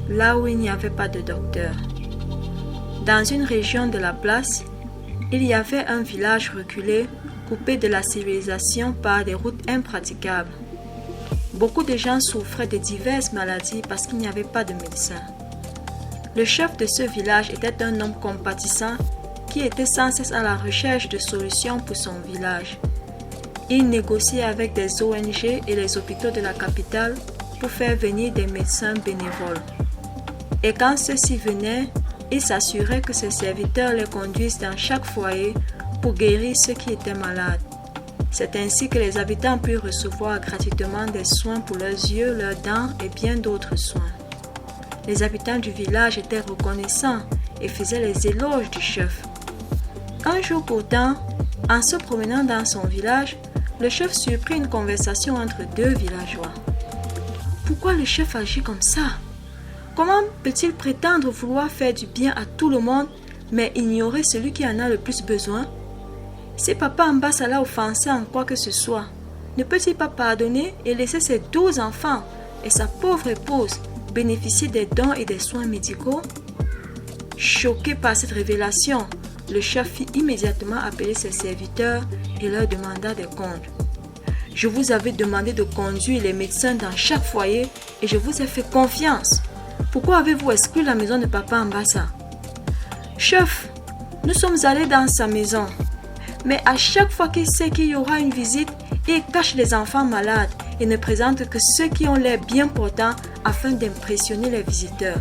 là où il n'y avait pas de docteur. Dans une région de la place, il y avait un village reculé, coupé de la civilisation par des routes impraticables. Beaucoup de gens souffraient de diverses maladies parce qu'il n'y avait pas de médecin. Le chef de ce village était un homme compatissant qui était sans cesse à la recherche de solutions pour son village. Il négociait avec des ONG et les hôpitaux de la capitale pour faire venir des médecins bénévoles. Et quand ceux-ci venaient, il s'assurait que ses serviteurs les conduisent dans chaque foyer pour guérir ceux qui étaient malades. C'est ainsi que les habitants purent recevoir gratuitement des soins pour leurs yeux, leurs dents et bien d'autres soins. Les habitants du village étaient reconnaissants et faisaient les éloges du chef. Un jour pourtant, en se promenant dans son village, le chef surprit une conversation entre deux villageois. Pourquoi le chef agit comme ça? Comment peut-il prétendre vouloir faire du bien à tout le monde, mais ignorer celui qui en a le plus besoin? Si papa Mbassa l'a offensé en quoi que ce soit, ne peut-il pas pardonner et laisser ses 12 enfants et sa pauvre épouse bénéficier des dons et des soins médicaux? Choqué par cette révélation, le chef fit immédiatement appeler ses serviteurs et leur demanda des comptes. Je vous avais demandé de conduire les médecins dans chaque foyer et je vous ai fait confiance. Pourquoi avez-vous exclu la maison de papa Mbassa? Chef, nous sommes allés dans sa maison. Mais à chaque fois qu'il sait qu'il y aura une visite, il cache les enfants malades et ne présente que ceux qui ont l'air bien portants afin d'impressionner les visiteurs.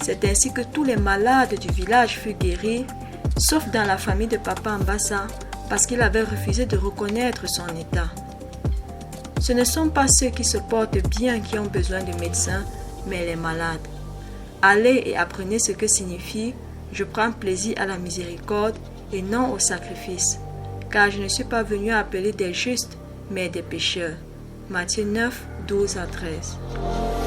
C'est ainsi que tous les malades du village furent guéris, sauf dans la famille de papa Mbassa, parce qu'il avait refusé de reconnaître son état. Ce ne sont pas ceux qui se portent bien qui ont besoin de médecins, mais les malades. Allez et apprenez ce que signifie « Je prends plaisir à la miséricorde » et non au sacrifice, car je ne suis pas venu appeler des justes, mais des pécheurs. Matthieu 9, 12 à 13.